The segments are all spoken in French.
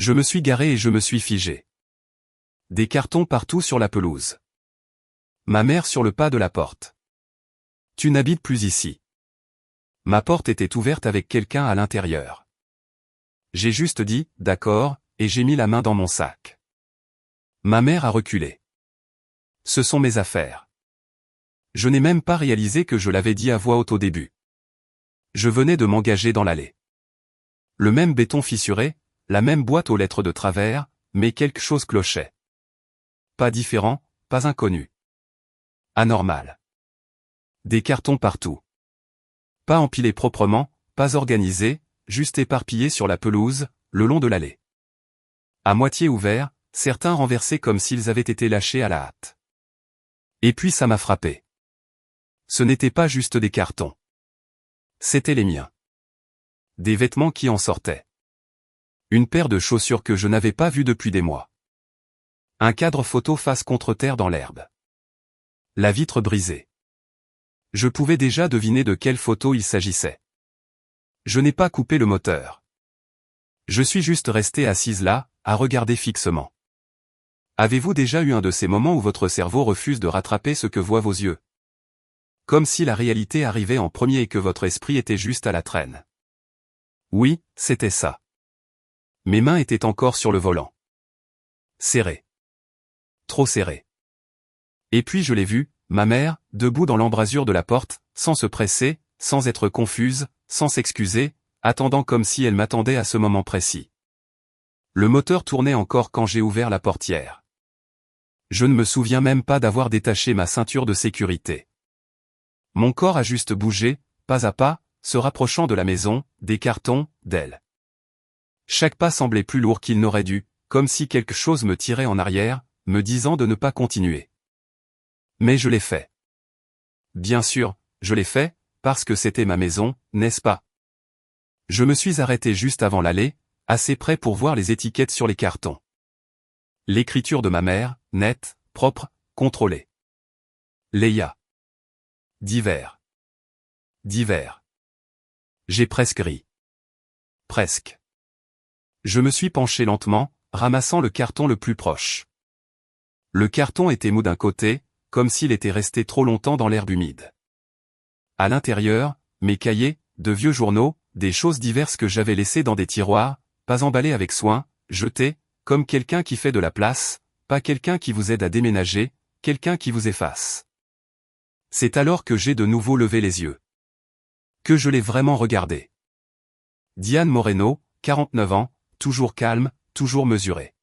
Je me suis garé et je me suis figé. Des cartons partout sur la pelouse. Ma mère sur le pas de la porte. Tu n'habites plus ici. Ma porte était ouverte avec quelqu'un à l'intérieur. J'ai juste dit, d'accord, et j'ai mis la main dans mon sac. Ma mère a reculé. Ce sont mes affaires. Je n'ai même pas réalisé que je l'avais dit à voix haute au début. Je venais de m'engager dans l'allée. Le même béton fissuré, la même boîte aux lettres de travers, mais quelque chose clochait. Pas différent, pas inconnu. Anormal. Des cartons partout. Pas empilés proprement, pas organisés, juste éparpillés sur la pelouse, le long de l'allée. À moitié ouverts, certains renversés comme s'ils avaient été lâchés à la hâte. Et puis ça m'a frappé. Ce n'était pas juste des cartons. C'étaient les miens. Des vêtements qui en sortaient. Une paire de chaussures que je n'avais pas vues depuis des mois. Un cadre photo face contre terre dans l'herbe. La vitre brisée. Je pouvais déjà deviner de quelle photo il s'agissait. Je n'ai pas coupé le moteur. Je suis juste resté assise là, à regarder fixement. Avez-vous déjà eu un de ces moments où votre cerveau refuse de rattraper ce que voient vos yeux? Comme si la réalité arrivait en premier et que votre esprit était juste à la traîne. Oui, c'était ça. Mes mains étaient encore sur le volant. Serrées. Trop serrées. Et puis je l'ai vue, ma mère, debout dans l'embrasure de la porte, sans se presser, sans être confuse, sans s'excuser, attendant comme si elle m'attendait à ce moment précis. Le moteur tournait encore quand j'ai ouvert la portière. Je ne me souviens même pas d'avoir détaché ma ceinture de sécurité. Mon corps a juste bougé, pas à pas, se rapprochant de la maison, des cartons, d'elle. Chaque pas semblait plus lourd qu'il n'aurait dû, comme si quelque chose me tirait en arrière, me disant de ne pas continuer. Mais je l'ai fait. Bien sûr, je l'ai fait, parce que c'était ma maison, n'est-ce pas? Je me suis arrêté juste avant l'allée, assez près pour voir les étiquettes sur les cartons. L'écriture de ma mère, nette, propre, contrôlée. Leia. Divers. Divers. J'ai presque ri. Presque. Je me suis penché lentement, ramassant le carton le plus proche. Le carton était mou d'un côté, comme s'il était resté trop longtemps dans l'herbe humide. À l'intérieur, mes cahiers, de vieux journaux, des choses diverses que j'avais laissées dans des tiroirs, pas emballées avec soin, jetées, comme quelqu'un qui fait de la place, pas quelqu'un qui vous aide à déménager, quelqu'un qui vous efface. C'est alors que j'ai de nouveau levé les yeux. Que je l'ai vraiment regardé. Diane Moreno, 49 ans, toujours calme, toujours mesurée.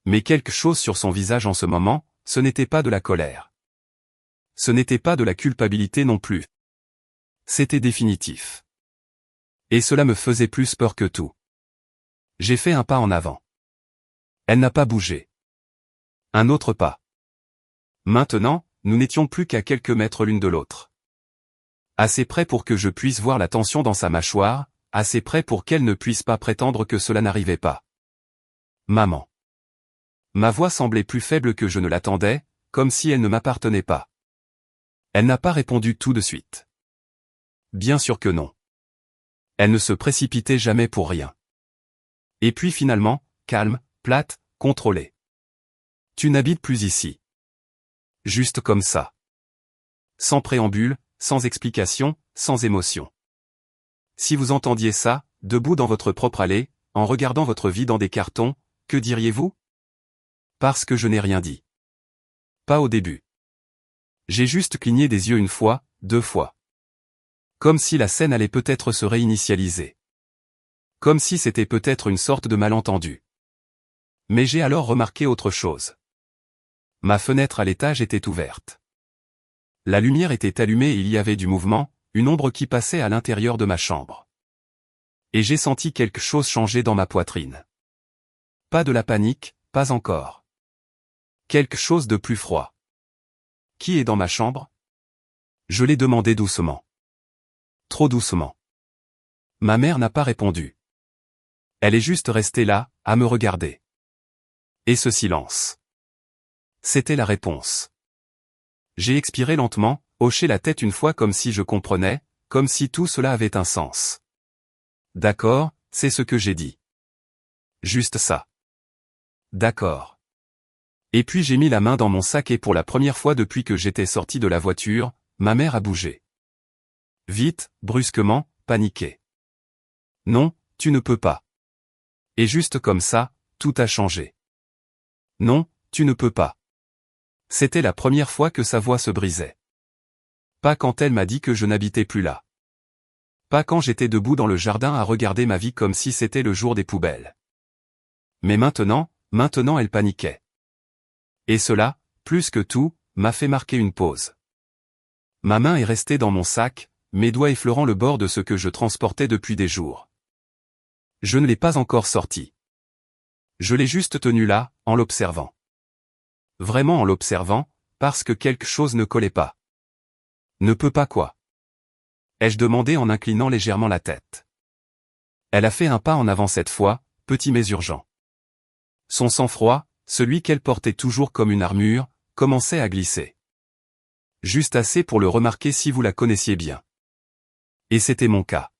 Mais quelque chose sur son visage en ce moment, ce n'était pas de la colère. Ce n'était pas de la culpabilité non plus. C'était définitif. Et cela me faisait plus peur que tout. J'ai fait un pas en avant. Elle n'a pas bougé. Un autre pas. Maintenant, nous n'étions plus qu'à quelques mètres l'une de l'autre. Assez près pour que je puisse voir la tension dans sa mâchoire, assez près pour qu'elle ne puisse pas prétendre que cela n'arrivait pas. Maman. Ma voix semblait plus faible que je ne l'attendais, comme si elle ne m'appartenait pas. Elle n'a pas répondu tout de suite. Bien sûr que non. Elle ne se précipitait jamais pour rien. Et puis finalement, calme, plate, contrôlée. Tu n'habites plus ici. Juste comme ça. Sans préambule, sans explication, sans émotion. Si vous entendiez ça, debout dans votre propre allée, en regardant votre vie dans des cartons, que diriez-vous? Parce que je n'ai rien dit. Pas au début. J'ai juste cligné des yeux une fois, deux fois. Comme si la scène allait peut-être se réinitialiser. Comme si c'était peut-être une sorte de malentendu. Mais j'ai alors remarqué autre chose. Ma fenêtre à l'étage était ouverte. La lumière était allumée et il y avait du mouvement, une ombre qui passait à l'intérieur de ma chambre. Et j'ai senti quelque chose changer dans ma poitrine. Pas de la panique, pas encore. Quelque chose de plus froid. Qui est dans ma chambre? Je l'ai demandé doucement. Trop doucement. Ma mère n'a pas répondu. Elle est juste restée là, à me regarder. Et ce silence. C'était la réponse. J'ai expiré lentement, hoché la tête une fois comme si je comprenais, comme si tout cela avait un sens. D'accord, c'est ce que j'ai dit. Juste ça. D'accord. Et puis j'ai mis la main dans mon sac et pour la première fois depuis que j'étais sorti de la voiture, ma mère a bougé. Vite, brusquement, paniqué. Non, tu ne peux pas. Et juste comme ça, tout a changé. Non, tu ne peux pas. C'était la première fois que sa voix se brisait. Pas quand elle m'a dit que je n'habitais plus là. Pas quand j'étais debout dans le jardin à regarder ma vie comme si c'était le jour des poubelles. Mais maintenant elle paniquait. Et cela, plus que tout, m'a fait marquer une pause. Ma main est restée dans mon sac, mes doigts effleurant le bord de ce que je transportais depuis des jours. Je ne l'ai pas encore sorti. Je l'ai juste tenu là, en l'observant. Vraiment en l'observant, parce que quelque chose ne collait pas. Ne peut pas quoi? Ai-je demandé en inclinant légèrement la tête. Elle a fait un pas en avant cette fois, petit mais urgent. Son sang-froid, celui qu'elle portait toujours comme une armure, commençait à glisser. Juste assez pour le remarquer si vous la connaissiez bien. Et c'était mon cas.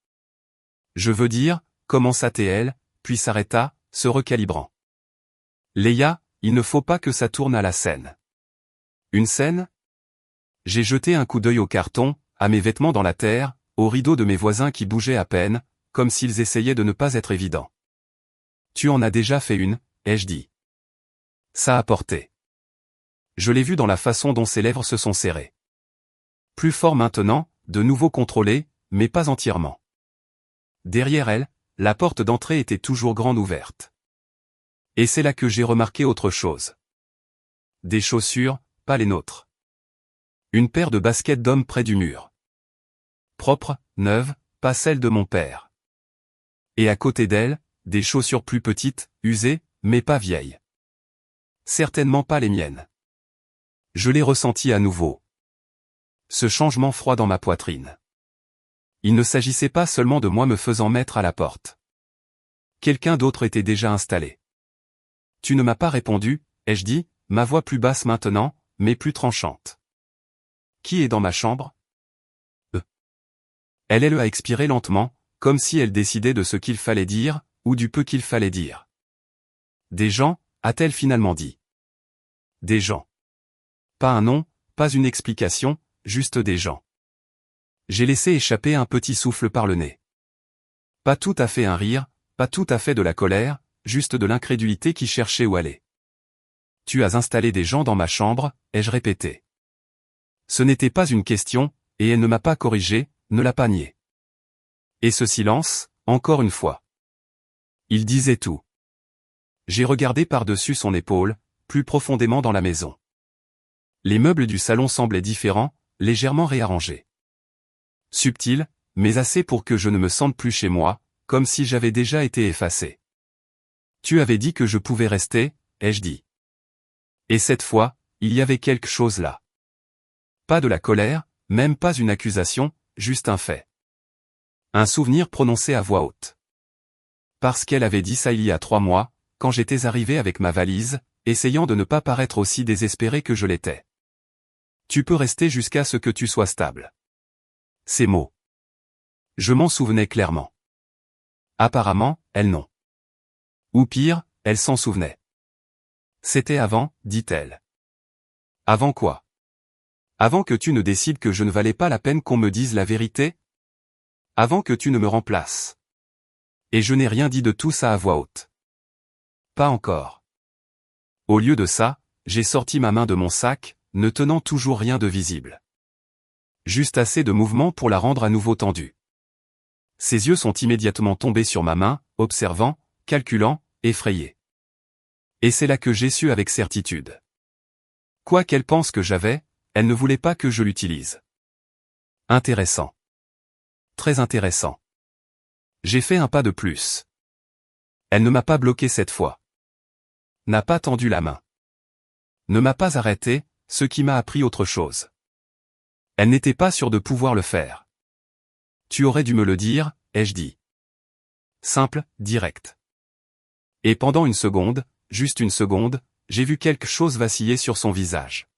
Je veux dire, commença-t-elle, puis s'arrêta, se recalibrant. Léa, il ne faut pas que ça tourne à la scène. Une scène? J'ai jeté un coup d'œil au carton, à mes vêtements dans la terre, aux rideaux de mes voisins qui bougeaient à peine, comme s'ils essayaient de ne pas être évidents. Tu en as déjà fait une, ai-je dit. Ça a porté. Je l'ai vu dans la façon dont ses lèvres se sont serrées. Plus fort maintenant, de nouveau contrôlé, mais pas entièrement. Derrière elle, la porte d'entrée était toujours grande ouverte. Et c'est là que j'ai remarqué autre chose. Des chaussures, pas les nôtres. Une paire de baskets d'homme près du mur. Propre, neuve, pas celle de mon père. Et à côté d'elle, des chaussures plus petites, usées, mais pas vieilles. Certainement pas les miennes. Je l'ai ressenti à nouveau. Ce changement froid dans ma poitrine. Il ne s'agissait pas seulement de moi me faisant mettre à la porte. Quelqu'un d'autre était déjà installé. Tu ne m'as pas répondu, ai-je dit, ma voix plus basse maintenant, mais plus tranchante. Qui est dans ma chambre? Elle a expiré lentement, comme si elle décidait de ce qu'il fallait dire, ou du peu qu'il fallait dire. Des gens, a-t-elle finalement dit. Des gens. Pas un nom, pas une explication, juste des gens. J'ai laissé échapper un petit souffle par le nez. Pas tout à fait un rire, pas tout à fait de la colère, juste de l'incrédulité qui cherchait où aller. Tu as installé des gens dans ma chambre, ai-je répété. Ce n'était pas une question, et elle ne m'a pas corrigé, ne l'a pas nié. Et ce silence, encore une fois. Il disait tout. J'ai regardé par-dessus son épaule, plus profondément dans la maison. Les meubles du salon semblaient différents, légèrement réarrangés. Subtils, mais assez pour que je ne me sente plus chez moi, comme si j'avais déjà été effacé. Tu avais dit que je pouvais rester, ai-je dit. Et cette fois, il y avait quelque chose là. Pas de la colère, même pas une accusation, juste un fait. Un souvenir prononcé à voix haute. Parce qu'elle avait dit ça il y a 3 mois, quand j'étais arrivé avec ma valise, essayant de ne pas paraître aussi désespéré que je l'étais. Tu peux rester jusqu'à ce que tu sois stable. Ces mots. Je m'en souvenais clairement. Apparemment, elle non. Ou pire, elle s'en souvenait. C'était avant, dit-elle. Avant quoi? Avant que tu ne décides que je ne valais pas la peine qu'on me dise la vérité? Avant que tu ne me remplaces. Et je n'ai rien dit de tout ça à voix haute. Pas encore. Au lieu de ça, j'ai sorti ma main de mon sac, ne tenant toujours rien de visible. Juste assez de mouvement pour la rendre à nouveau tendue. Ses yeux sont immédiatement tombés sur ma main, observant, calculant, effrayés. Et c'est là que j'ai su avec certitude. Quoi qu'elle pense que j'avais, elle ne voulait pas que je l'utilise. Intéressant. Très intéressant. J'ai fait un pas de plus. Elle ne m'a pas bloqué cette fois. N'a pas tendu la main. Ne m'a pas arrêté, ce qui m'a appris autre chose. Elle n'était pas sûre de pouvoir le faire. Tu aurais dû me le dire, ai-je dit. Simple, direct. Et pendant une seconde, juste une seconde, j'ai vu quelque chose vaciller sur son visage.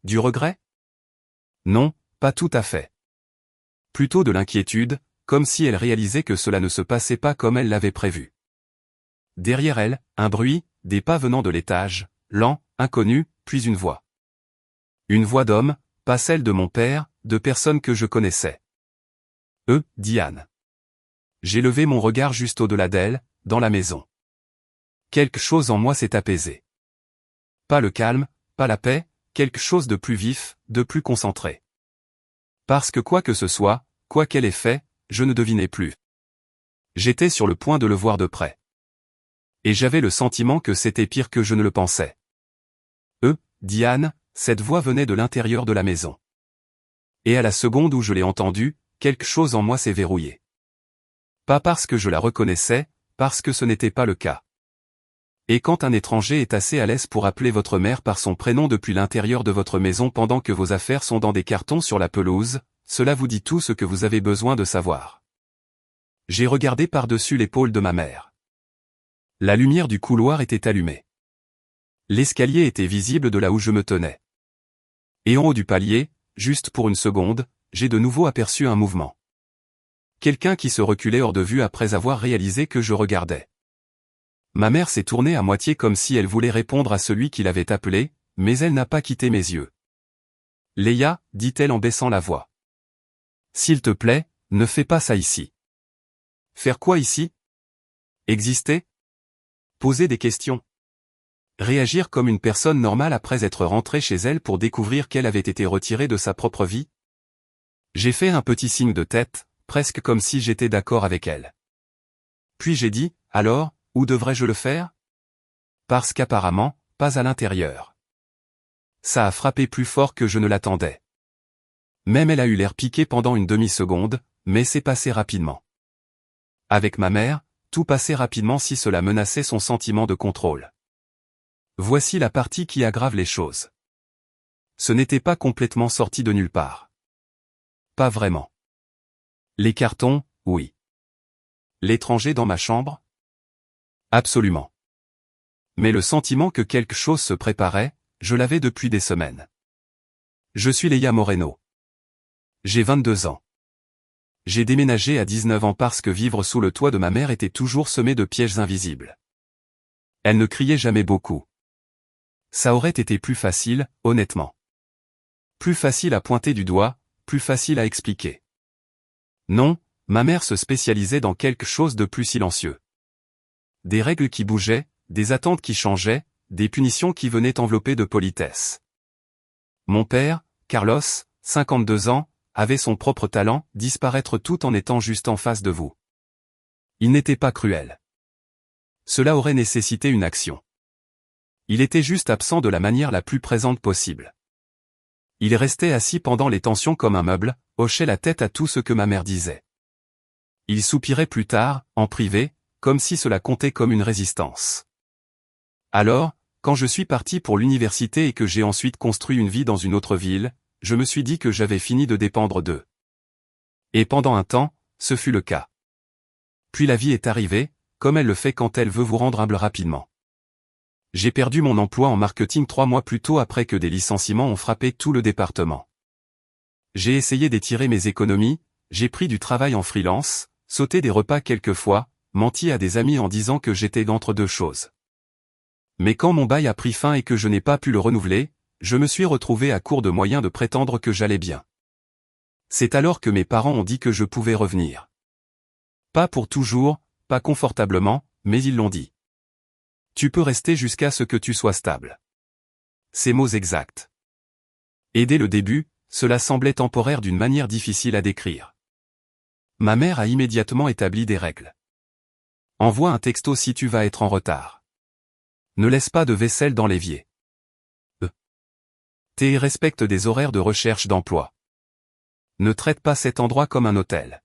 Du regret? Non, pas tout à fait. Plutôt de l'inquiétude, comme si elle réalisait que cela ne se passait pas comme elle l'avait prévu. derrière elle, un bruit, des pas venant de l'étage, lent, inconnu, puis une voix. Une voix d'homme, pas celle de mon père, de personne que je connaissais. Diane. J'ai levé mon regard juste au-delà d'elle, dans la maison. Quelque chose en moi s'est apaisé. Pas le calme, pas la paix, quelque chose de plus vif, de plus concentré. Parce que quoi que ce soit, quoi qu'elle ait fait, je ne devinais plus. J'étais sur le point de le voir de près. Et j'avais le sentiment que c'était pire que je ne le pensais. Diane, cette voix venait de l'intérieur de la maison. Et à la seconde où je l'ai entendue, quelque chose en moi s'est verrouillé. Pas parce que je la reconnaissais, parce que ce n'était pas le cas. Et quand un étranger est assez à l'aise pour appeler votre mère par son prénom depuis l'intérieur de votre maison pendant que vos affaires sont dans des cartons sur la pelouse, cela vous dit tout ce que vous avez besoin de savoir. J'ai regardé par-dessus l'épaule de ma mère. La lumière du couloir était allumée. L'escalier était visible de là où je me tenais. Et en haut du palier, juste pour une seconde, j'ai de nouveau aperçu un mouvement. Quelqu'un qui se reculait hors de vue après avoir réalisé que je regardais. Ma mère s'est tournée à moitié comme si elle voulait répondre à celui qui l'avait appelée, mais elle n'a pas quitté mes yeux. « Léa, dit-elle en baissant la voix. S'il te plaît, ne fais pas ça ici. » Faire quoi ici? Exister? Poser des questions. Réagir comme une personne normale après être rentrée chez elle pour découvrir qu'elle avait été retirée de sa propre vie? J'ai fait un petit signe de tête, presque comme si j'étais d'accord avec elle. Puis j'ai dit, alors, où devrais-je le faire? Parce qu'apparemment, pas à l'intérieur. Ça a frappé plus fort que je ne l'attendais. Même elle a eu l'air piquée pendant une demi-seconde, mais c'est passé rapidement. Avec ma mère, tout passait rapidement si cela menaçait son sentiment de contrôle. Voici la partie qui aggrave les choses. Ce n'était pas complètement sorti de nulle part. Pas vraiment. Les cartons, oui. L'étranger dans ma chambre? Absolument. Mais le sentiment que quelque chose se préparait, je l'avais depuis des semaines. Je suis Léa Moreno. J'ai 22 ans. J'ai déménagé à 19 ans parce que vivre sous le toit de ma mère était toujours semé de pièges invisibles. Elle ne criait jamais beaucoup. Ça aurait été plus facile, honnêtement. Plus facile à pointer du doigt, plus facile à expliquer. Non, ma mère se spécialisait dans quelque chose de plus silencieux. Des règles qui bougeaient, des attentes qui changeaient, des punitions qui venaient enveloppées de politesse. Mon père, Carlos, 52 ans, avait son propre talent, disparaître tout en étant juste en face de vous. Il n'était pas cruel. Cela aurait nécessité une action. Il était juste absent de la manière la plus présente possible. Il restait assis pendant les tensions comme un meuble, hochait la tête à tout ce que ma mère disait. Il soupirait plus tard, en privé, comme si cela comptait comme une résistance. Alors, quand je suis parti pour l'université et que j'ai ensuite construit une vie dans une autre ville, je me suis dit que j'avais fini de dépendre d'eux. Et pendant un temps, ce fut le cas. Puis la vie est arrivée, comme elle le fait quand elle veut vous rendre humble rapidement. J'ai perdu mon emploi en marketing 3 mois plus tôt après que des licenciements ont frappé tout le département. J'ai essayé d'étirer mes économies, j'ai pris du travail en freelance, sauté des repas quelquefois, menti à des amis en disant que j'étais d'entre deux choses. Mais quand mon bail a pris fin et que je n'ai pas pu le renouveler, je me suis retrouvé à court de moyens de prétendre que j'allais bien. C'est alors que mes parents ont dit que je pouvais revenir. Pas pour toujours, pas confortablement, mais ils l'ont dit. Tu peux rester jusqu'à ce que tu sois stable. Ces mots exacts. Et dès le début, cela semblait temporaire d'une manière difficile à décrire. Ma mère a immédiatement établi des règles. Envoie un texto si tu vas être en retard. Ne laisse pas de vaisselle dans l'évier. Respecte des horaires de recherche d'emploi. Ne traite pas cet endroit comme un hôtel.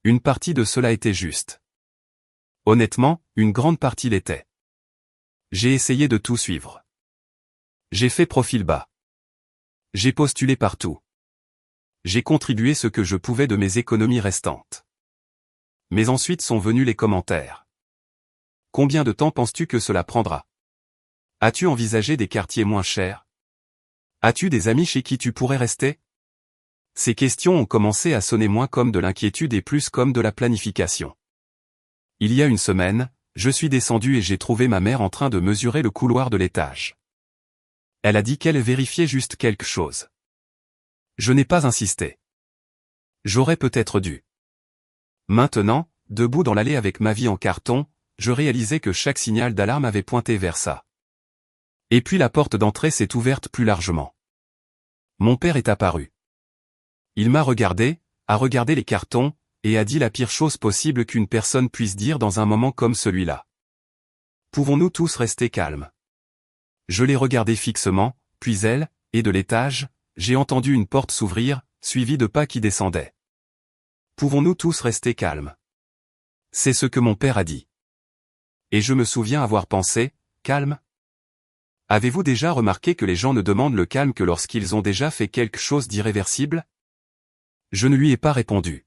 Une partie de cela était juste. Honnêtement, une grande partie l'était. J'ai essayé de tout suivre. J'ai fait profil bas. J'ai postulé partout. J'ai contribué ce que je pouvais de mes économies restantes. Mais ensuite sont venus les commentaires. Combien de temps penses-tu que cela prendra? As-tu envisagé des quartiers moins chers? As-tu des amis chez qui tu pourrais rester? Ces questions ont commencé à sonner moins comme de l'inquiétude et plus comme de la planification. Il y a une semaine, je suis descendu et j'ai trouvé ma mère en train de mesurer le couloir de l'étage. Elle a dit qu'elle vérifiait juste quelque chose. Je n'ai pas insisté. J'aurais peut-être dû. Maintenant, debout dans l'allée avec ma vie en carton, je réalisais que chaque signal d'alarme avait pointé vers ça. Et puis la porte d'entrée s'est ouverte plus largement. Mon père est apparu. Il m'a regardé, a regardé les cartons, et a dit la pire chose possible qu'une personne puisse dire dans un moment comme celui-là. Pouvons-nous tous rester calmes? Je l'ai regardé fixement, puis elle, et de l'étage, j'ai entendu une porte s'ouvrir, suivie de pas qui descendaient. Pouvons-nous tous rester calmes? C'est ce que mon père a dit. Et je me souviens avoir pensé, calme? Avez-vous déjà remarqué que les gens ne demandent le calme que lorsqu'ils ont déjà fait quelque chose d'irréversible? Je ne lui ai pas répondu.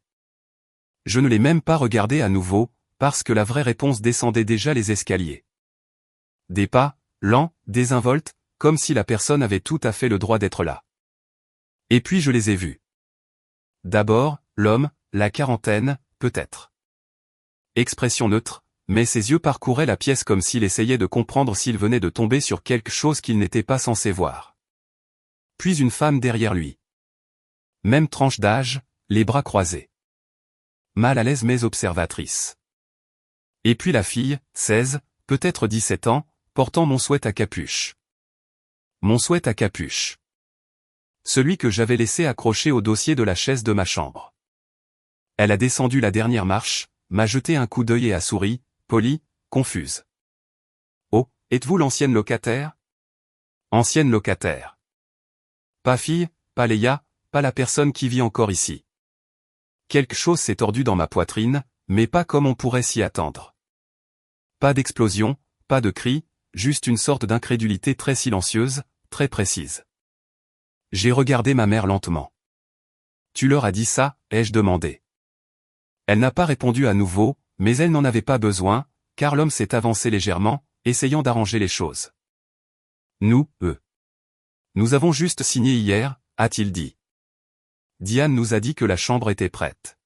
Je ne l'ai même pas regardé à nouveau, parce que la vraie réponse descendait déjà les escaliers. Des pas, lents, désinvoltes, comme si la personne avait tout à fait le droit d'être là. Et puis je les ai vus. D'abord, l'homme, la quarantaine, peut-être. Expression neutre, mais ses yeux parcouraient la pièce comme s'il essayait de comprendre s'il venait de tomber sur quelque chose qu'il n'était pas censé voir. Puis une femme derrière lui. Même tranche d'âge, les bras croisés. Mal à l'aise mais observatrice. Et puis la fille, 16, peut-être 17 ans, portant mon sweat à capuche. Mon sweat à capuche. Celui que j'avais laissé accroché au dossier de la chaise de ma chambre. Elle a descendu la dernière marche, m'a jeté un coup d'œil et a souri, polie, confuse. Oh, êtes-vous l'ancienne locataire? Ancienne locataire. Pas fille, pas Léa, pas la personne qui vit encore ici. Quelque chose s'est tordu dans ma poitrine, mais pas comme on pourrait s'y attendre. Pas d'explosion, pas de cri, juste une sorte d'incrédulité très silencieuse, très précise. J'ai regardé ma mère lentement. Tu leur as dit ça, ai-je demandé. Elle n'a pas répondu à nouveau, mais elle n'en avait pas besoin, car l'homme s'est avancé légèrement, essayant d'arranger les choses. Nous avons juste signé hier, a-t-il dit. Diane nous a dit que la chambre était prête.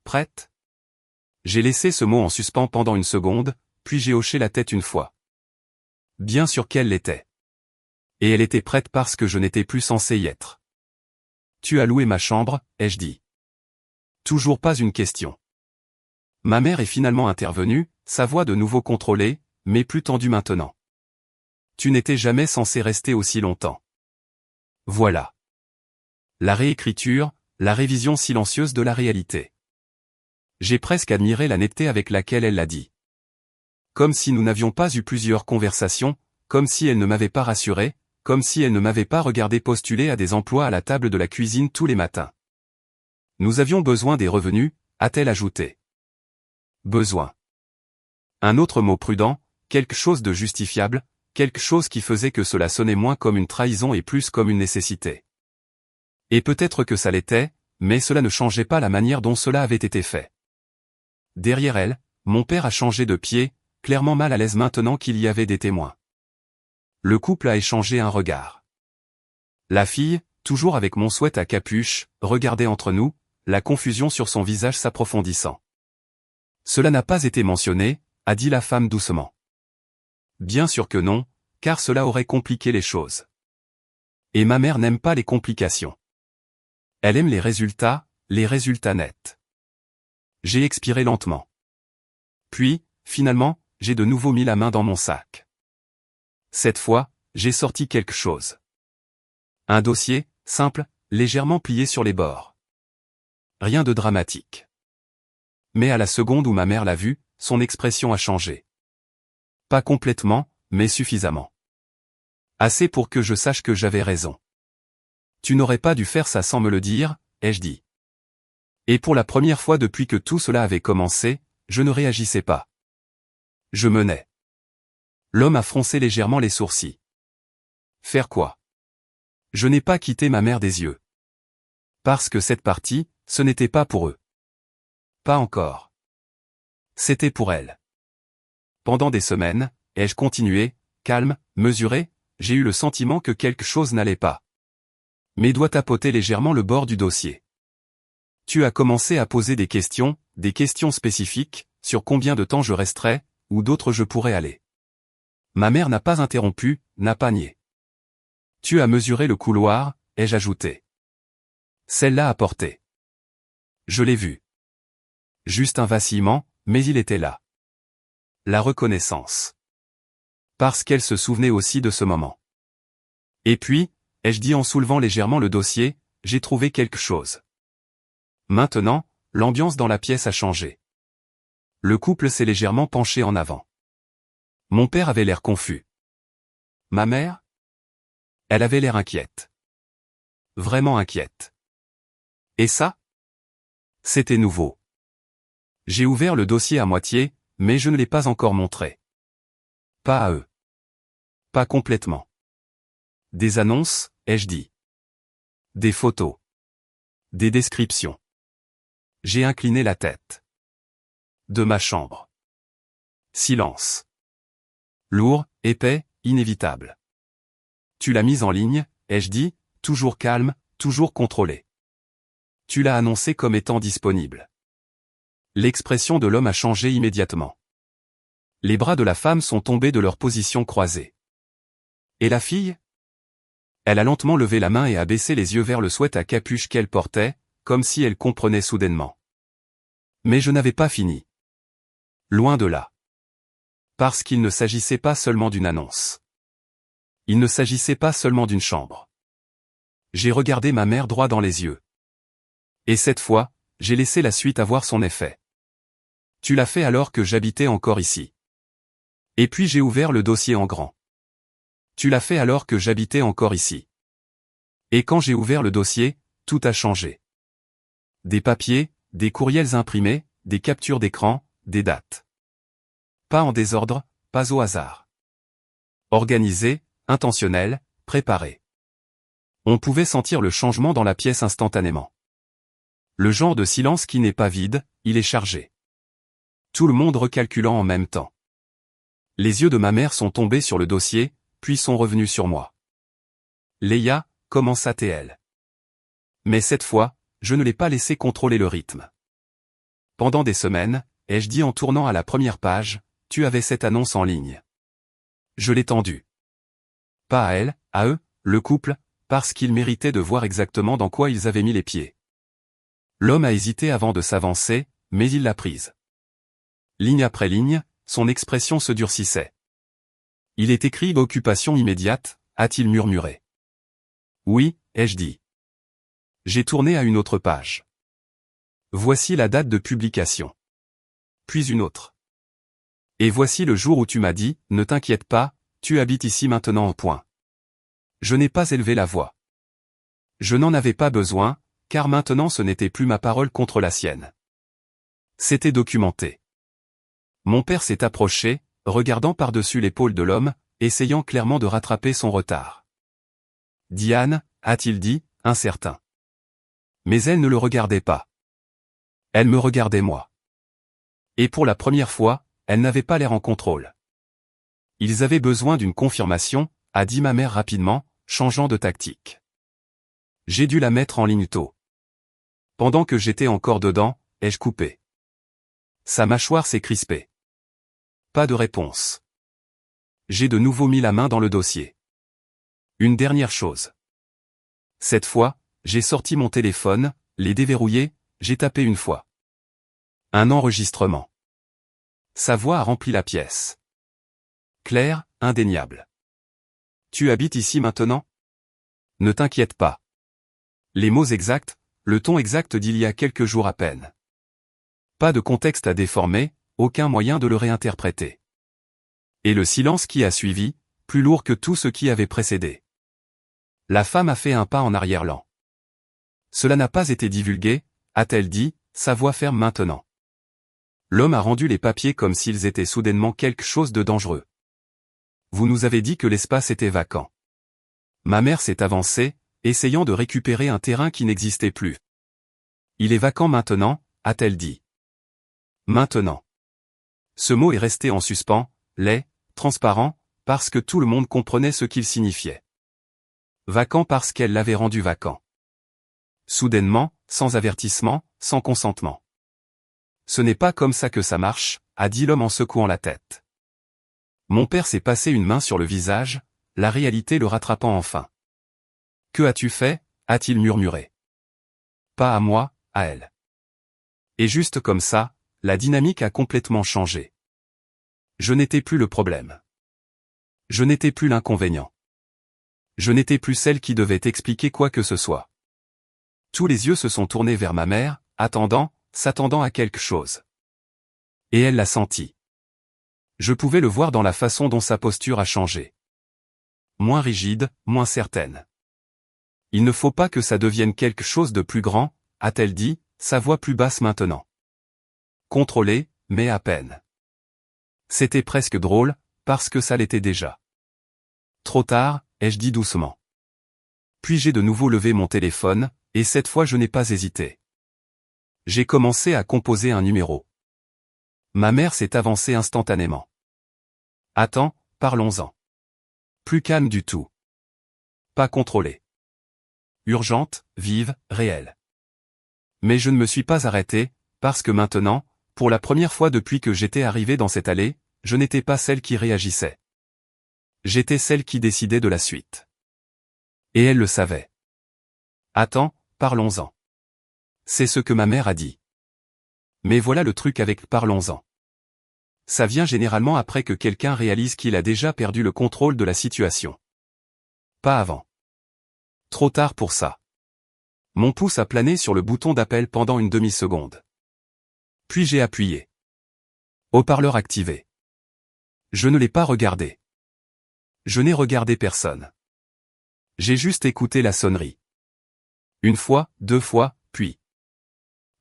Prête? J'ai laissé ce mot en suspens pendant une seconde, puis j'ai hoché la tête une fois. Bien sûr qu'elle l'était. Et elle était prête parce que je n'étais plus censé y être. Tu as loué ma chambre, ai-je dit. Toujours pas une question. Ma mère est finalement intervenue, sa voix de nouveau contrôlée, mais plus tendue maintenant. Tu n'étais jamais censé rester aussi longtemps. Voilà. La réécriture, la révision silencieuse de la réalité. J'ai presque admiré la netteté avec laquelle elle l'a dit. Comme si nous n'avions pas eu plusieurs conversations, comme si elle ne m'avait pas rassuré, comme si elle ne m'avait pas regardé postuler à des emplois à la table de la cuisine tous les matins. Nous avions besoin des revenus, a-t-elle ajouté. Besoin. Un autre mot prudent, quelque chose de justifiable, quelque chose qui faisait que cela sonnait moins comme une trahison et plus comme une nécessité. Et peut-être que ça l'était, mais cela ne changeait pas la manière dont cela avait été fait. Derrière elle, mon père a changé de pied, clairement mal à l'aise maintenant qu'il y avait des témoins. Le couple a échangé un regard. La fille, toujours avec mon sweat à capuche, regardait entre nous, la confusion sur son visage s'approfondissant. Cela n'a pas été mentionné, a dit la femme doucement. Bien sûr que non, car cela aurait compliqué les choses. Et ma mère n'aime pas les complications. Elle aime les résultats nets. J'ai expiré lentement. Puis, finalement, j'ai de nouveau mis la main dans mon sac. Cette fois, j'ai sorti quelque chose. Un dossier, simple, légèrement plié sur les bords. Rien de dramatique. Mais à la seconde où ma mère l'a vu, son expression a changé. Pas complètement, mais suffisamment. Assez pour que je sache que j'avais raison. Tu n'aurais pas dû faire ça sans me le dire, ai-je dit. Et pour la première fois depuis que tout cela avait commencé, je ne réagissais pas. Je menais. L'homme a froncé légèrement les sourcils. Faire quoi? Je n'ai pas quitté ma mère des yeux. Parce que cette partie, ce n'était pas pour eux. Pas encore. C'était pour elle. Pendant des semaines, ai-je continué, calme, mesuré, j'ai eu le sentiment que quelque chose n'allait pas. Mes doigts tapotaient légèrement le bord du dossier. Tu as commencé à poser des questions spécifiques, sur combien de temps je resterais, où d'autres je pourrais aller. Ma mère n'a pas interrompu, n'a pas nié. Tu as mesuré le couloir, ai-je ajouté. Celle-là a porté. Je l'ai vu. Juste un vacillement, mais il était là. La reconnaissance. Parce qu'elle se souvenait aussi de ce moment. Et puis, ai-je dit en soulevant légèrement le dossier, j'ai trouvé quelque chose. Maintenant, l'ambiance dans la pièce a changé. Le couple s'est légèrement penché en avant. Mon père avait l'air confus. Ma mère? Elle avait l'air inquiète. Vraiment inquiète. Et ça? C'était nouveau. J'ai ouvert le dossier à moitié, mais je ne l'ai pas encore montré. Pas à eux. Pas complètement. Des annonces, ai-je dit. Des photos. Des descriptions. J'ai incliné la tête. De ma chambre. Silence. Lourd, épais, inévitable. Tu l'as mise en ligne, ai-je dit, toujours calme, toujours contrôlé. Tu l'as annoncé comme étant disponible. L'expression de l'homme a changé immédiatement. Les bras de la femme sont tombés de leur position croisée. Et la fille? Elle a lentement levé la main et a baissé les yeux vers le sweat à capuche qu'elle portait, comme si elle comprenait soudainement. Mais je n'avais pas fini. Loin de là. Parce qu'il ne s'agissait pas seulement d'une annonce. Il ne s'agissait pas seulement d'une chambre. J'ai regardé ma mère droit dans les yeux. Et cette fois, j'ai laissé la suite avoir son effet. Tu l'as fait alors que j'habitais encore ici. Et puis j'ai ouvert le dossier en grand. Tu l'as fait alors que j'habitais encore ici. Et quand j'ai ouvert le dossier, tout a changé. Des papiers, des courriels imprimés, des captures d'écran, des dates. Pas en désordre, pas au hasard. Organisé, intentionnel, préparé. On pouvait sentir le changement dans la pièce instantanément. Le genre de silence qui n'est pas vide, il est chargé. Tout le monde recalculant en même temps. Les yeux de ma mère sont tombés sur le dossier, puis sont revenus sur moi. Léa, commença-t-elle. Mais cette fois, je ne l'ai pas laissé contrôler le rythme. Pendant des semaines, ai-je dit en tournant à la première page, tu avais cette annonce en ligne. Je l'ai tendue. Pas à elle, à eux, le couple, parce qu'ils méritaient de voir exactement dans quoi ils avaient mis les pieds. L'homme a hésité avant de s'avancer, mais il l'a prise. Ligne après ligne, son expression se durcissait. Il est écrit occupation immédiate, a-t-il murmuré. Oui, ai-je dit. J'ai tourné à une autre page. Voici la date de publication. Puis une autre. Et voici le jour où tu m'as dit, ne t'inquiète pas, tu habites ici maintenant en point. Je n'ai pas élevé la voix. Je n'en avais pas besoin, car maintenant ce n'était plus ma parole contre la sienne. C'était documenté. Mon père s'est approché, regardant par-dessus l'épaule de l'homme, essayant clairement de rattraper son retard. Diane, a-t-il dit, incertain. Mais elle ne le regardait pas. Elle me regardait moi. Et pour la première fois, elle n'avait pas l'air en contrôle. Ils avaient besoin d'une confirmation, a dit ma mère rapidement, changeant de tactique. J'ai dû la mettre en ligne tôt. Pendant que j'étais encore dedans, ai-je coupé. Sa mâchoire s'est crispée. Pas de réponse. J'ai de nouveau mis la main dans le dossier. Une dernière chose. Cette fois, j'ai sorti mon téléphone, l'ai déverrouillé, j'ai tapé une fois. Un enregistrement. Sa voix a rempli la pièce. Claire, indéniable. Tu habites ici maintenant? Ne t'inquiète pas. Les mots exacts, le ton exact d'il y a quelques jours à peine. Pas de contexte à déformer, aucun moyen de le réinterpréter. Et le silence qui a suivi, plus lourd que tout ce qui avait précédé. La femme a fait un pas en arrière lent. Cela n'a pas été divulgué, a-t-elle dit, sa voix ferme maintenant. L'homme a rendu les papiers comme s'ils étaient soudainement quelque chose de dangereux. Vous nous avez dit que l'espace était vacant. Ma mère s'est avancée, essayant de récupérer un terrain qui n'existait plus. Il est vacant maintenant, a-t-elle dit. Maintenant. Ce mot est resté en suspens, laid, transparent, parce que tout le monde comprenait ce qu'il signifiait. Vacant parce qu'elle l'avait rendu vacant. Soudainement, sans avertissement, sans consentement. Ce n'est pas comme ça que ça marche, a dit l'homme en secouant la tête. Mon père s'est passé une main sur le visage, la réalité le rattrapant enfin. Que as-tu fait, a-t-il murmuré. Pas à moi, à elle. Et juste comme ça, la dynamique a complètement changé. Je n'étais plus le problème. Je n'étais plus l'inconvénient. Je n'étais plus celle qui devait expliquer quoi que ce soit. Tous les yeux se sont tournés vers ma mère, attendant, s'attendant à quelque chose. Et elle l'a senti. Je pouvais le voir dans la façon dont sa posture a changé. Moins rigide, moins certaine. Il ne faut pas que ça devienne quelque chose de plus grand, a-t-elle dit, sa voix plus basse maintenant. Contrôlée, mais à peine. C'était presque drôle, parce que ça l'était déjà. Trop tard, ai-je dit doucement. Puis j'ai de nouveau levé mon téléphone, et cette fois je n'ai pas hésité. J'ai commencé à composer un numéro. Ma mère s'est avancée instantanément. Attends, parlons-en. Plus calme du tout. Pas contrôlée. Urgente, vive, réelle. Mais je ne me suis pas arrêté, parce que maintenant, pour la première fois depuis que j'étais arrivé dans cette allée, je n'étais pas celle qui réagissait. J'étais celle qui décidait de la suite. Et elle le savait. Attends, parlons-en. C'est ce que ma mère a dit. Mais voilà le truc avec parlons-en. Ça vient généralement après que quelqu'un réalise qu'il a déjà perdu le contrôle de la situation. Pas avant. Trop tard pour ça. Mon pouce a plané sur le bouton d'appel pendant une demi-seconde. Puis j'ai appuyé. Haut-parleur activé. Je ne l'ai pas regardé. Je n'ai regardé personne. J'ai juste écouté la sonnerie. Une fois, deux fois, puis.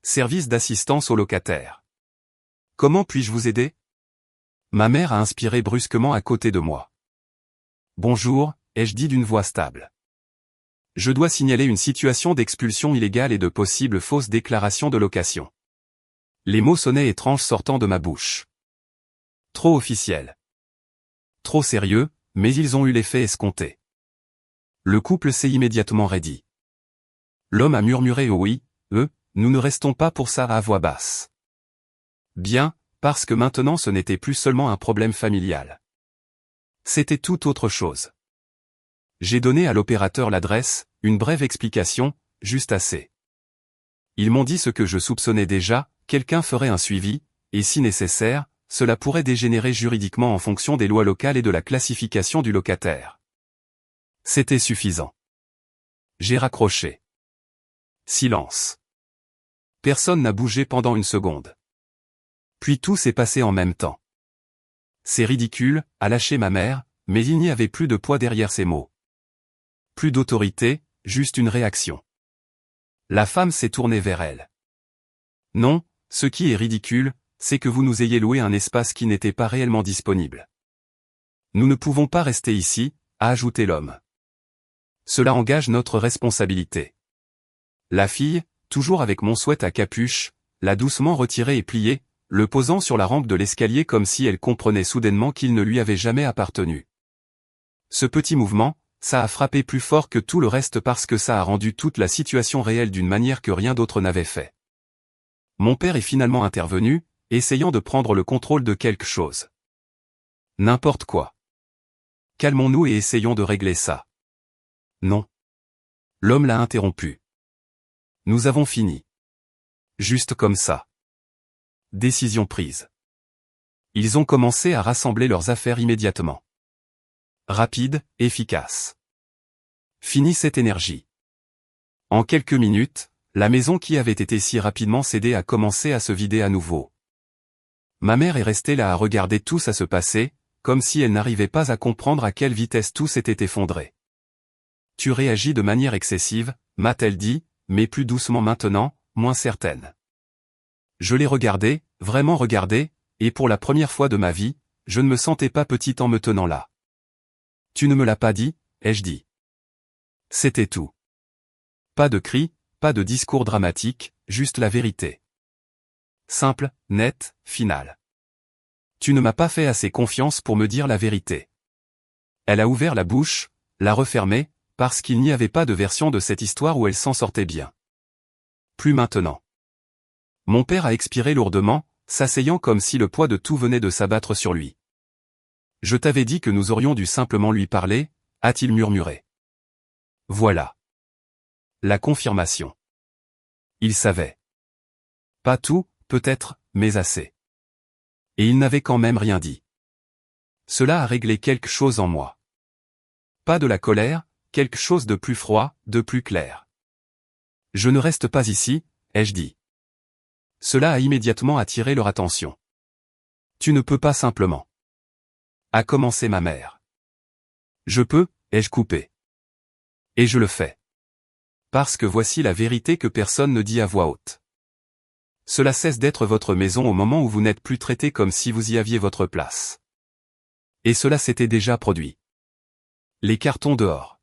Service d'assistance aux locataires. Comment puis-je vous aider? Ma mère a inspiré brusquement à côté de moi. Bonjour, ai-je dit d'une voix stable. Je dois signaler une situation d'expulsion illégale et de possibles fausses déclarations de location. Les mots sonnaient étranges sortant de ma bouche. Trop officiel. Trop sérieux, mais ils ont eu l'effet escompté. Le couple s'est immédiatement raidi. L'homme a murmuré oui, nous ne restons pas pour ça à voix basse. Bien, parce que maintenant ce n'était plus seulement un problème familial. C'était tout autre chose. J'ai donné à l'opérateur l'adresse, une brève explication, juste assez. Ils m'ont dit ce que je soupçonnais déjà, quelqu'un ferait un suivi, et si nécessaire, cela pourrait dégénérer juridiquement en fonction des lois locales et de la classification du locataire. C'était suffisant. J'ai raccroché. Silence. Personne n'a bougé pendant une seconde. Puis tout s'est passé en même temps. C'est ridicule, a lâché ma mère, mais il n'y avait plus de poids derrière ces mots. Plus d'autorité, juste une réaction. La femme s'est tournée vers elle. Non, ce qui est ridicule, c'est que vous nous ayez loué un espace qui n'était pas réellement disponible. Nous ne pouvons pas rester ici, a ajouté l'homme. Cela engage notre responsabilité. La fille, toujours avec mon sweat à capuche, l'a doucement retiré et plié, le posant sur la rampe de l'escalier comme si elle comprenait soudainement qu'il ne lui avait jamais appartenu. Ce petit mouvement, ça a frappé plus fort que tout le reste parce que ça a rendu toute la situation réelle d'une manière que rien d'autre n'avait fait. Mon père est finalement intervenu, essayant de prendre le contrôle de quelque chose. N'importe quoi. Calmons-nous et essayons de régler ça. Non. L'homme l'a interrompu. Nous avons fini. Juste comme ça. Décision prise. Ils ont commencé à rassembler leurs affaires immédiatement. Rapide, efficace. Fini cette énergie. En quelques minutes, la maison qui avait été si rapidement cédée a commencé à se vider à nouveau. Ma mère est restée là à regarder tout ça se passer, comme si elle n'arrivait pas à comprendre à quelle vitesse tout s'était effondré. Tu réagis de manière excessive, m'a-t-elle dit, mais plus doucement maintenant, moins certaine. Je l'ai regardée, vraiment regardée, et pour la première fois de ma vie, je ne me sentais pas petite en me tenant là. Tu ne me l'as pas dit, ai-je dit. C'était tout. Pas de cris, pas de discours dramatique, juste la vérité. Simple, nette, finale. Tu ne m'as pas fait assez confiance pour me dire la vérité. Elle a ouvert la bouche, l'a refermée, parce qu'il n'y avait pas de version de cette histoire où elle s'en sortait bien. Plus maintenant. Mon père a expiré lourdement, s'asseyant comme si le poids de tout venait de s'abattre sur lui. Je t'avais dit que nous aurions dû simplement lui parler, a-t-il murmuré. Voilà. La confirmation. Il savait. Pas tout, peut-être, mais assez. Et il n'avait quand même rien dit. Cela a réglé quelque chose en moi. Pas de la colère, quelque chose de plus froid, de plus clair. Je ne reste pas ici, ai-je dit. Cela a immédiatement attiré leur attention. Tu ne peux pas simplement. A commencé ma mère. Je peux, ai-je coupé. Et je le fais. Parce que voici la vérité que personne ne dit à voix haute. Cela cesse d'être votre maison au moment où vous n'êtes plus traité comme si vous y aviez votre place. Et cela s'était déjà produit. Les cartons dehors.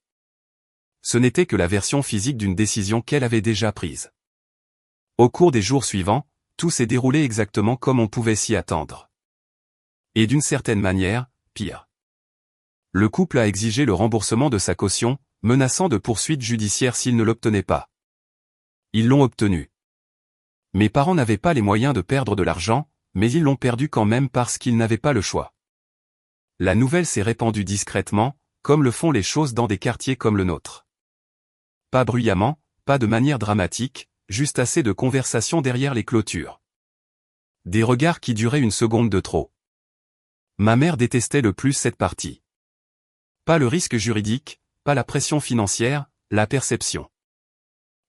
Ce n'était que la version physique d'une décision qu'elle avait déjà prise. Au cours des jours suivants, tout s'est déroulé exactement comme on pouvait s'y attendre. Et d'une certaine manière, pire. Le couple a exigé le remboursement de sa caution, menaçant de poursuites judiciaires s'il ne l'obtenait pas. Ils l'ont obtenu. Mes parents n'avaient pas les moyens de perdre de l'argent, mais ils l'ont perdu quand même parce qu'ils n'avaient pas le choix. La nouvelle s'est répandue discrètement, comme le font les choses dans des quartiers comme le nôtre. Pas bruyamment, pas de manière dramatique, juste assez de conversation derrière les clôtures. Des regards qui duraient une seconde de trop. Ma mère détestait le plus cette partie. Pas le risque juridique, pas la pression financière, la perception.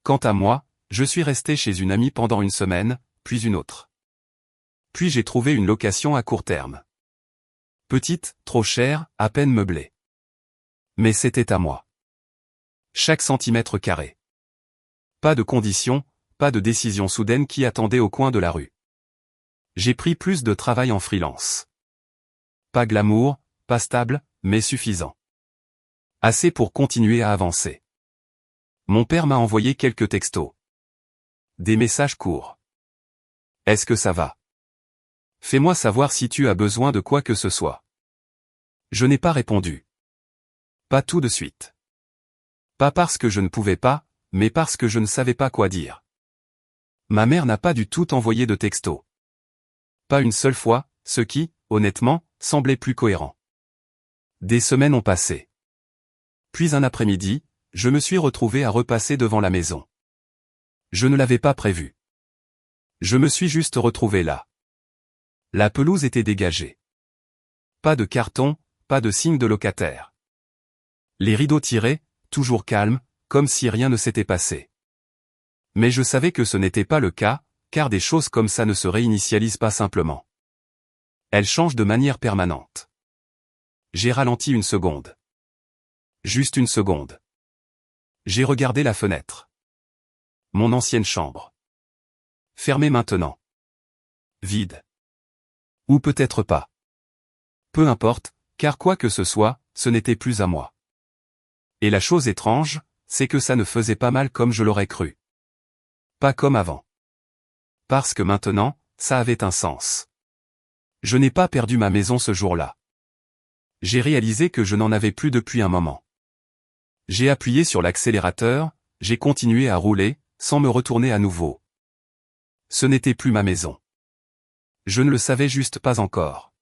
Quant à moi, je suis resté chez une amie pendant une semaine, puis une autre. Puis j'ai trouvé une location à court terme. Petite, trop chère, à peine meublée. Mais c'était à moi. Chaque centimètre carré. Pas de conditions, pas de décision soudaine qui attendait au coin de la rue. J'ai pris plus de travail en freelance. Pas glamour, pas stable, mais suffisant. Assez pour continuer à avancer. Mon père m'a envoyé quelques textos. Des messages courts. Est-ce que ça va? Fais-moi savoir si tu as besoin de quoi que ce soit. Je n'ai pas répondu. Pas tout de suite. Pas parce que je ne pouvais pas, mais parce que je ne savais pas quoi dire. Ma mère n'a pas du tout envoyé de texto. Pas une seule fois, ce qui, honnêtement, semblait plus cohérent. Des semaines ont passé. Puis un après-midi, je me suis retrouvé à repasser devant la maison. Je ne l'avais pas prévu. Je me suis juste retrouvé là. La pelouse était dégagée. Pas de carton, pas de signe de locataire. Les rideaux tirés, toujours calmes, comme si rien ne s'était passé. Mais je savais que ce n'était pas le cas, car des choses comme ça ne se réinitialisent pas simplement. Elles changent de manière permanente. J'ai ralenti une seconde. Juste une seconde. J'ai regardé la fenêtre. Mon ancienne chambre. Fermée maintenant. Vide. Ou peut-être pas. Peu importe, car quoi que ce soit, ce n'était plus à moi. Et la chose étrange, c'est que ça ne faisait pas mal comme je l'aurais cru. Pas comme avant. Parce que maintenant, ça avait un sens. Je n'ai pas perdu ma maison ce jour-là. J'ai réalisé que je n'en avais plus depuis un moment. J'ai appuyé sur l'accélérateur, j'ai continué à rouler, sans me retourner à nouveau. Ce n'était plus ma maison. Je ne le savais juste pas encore.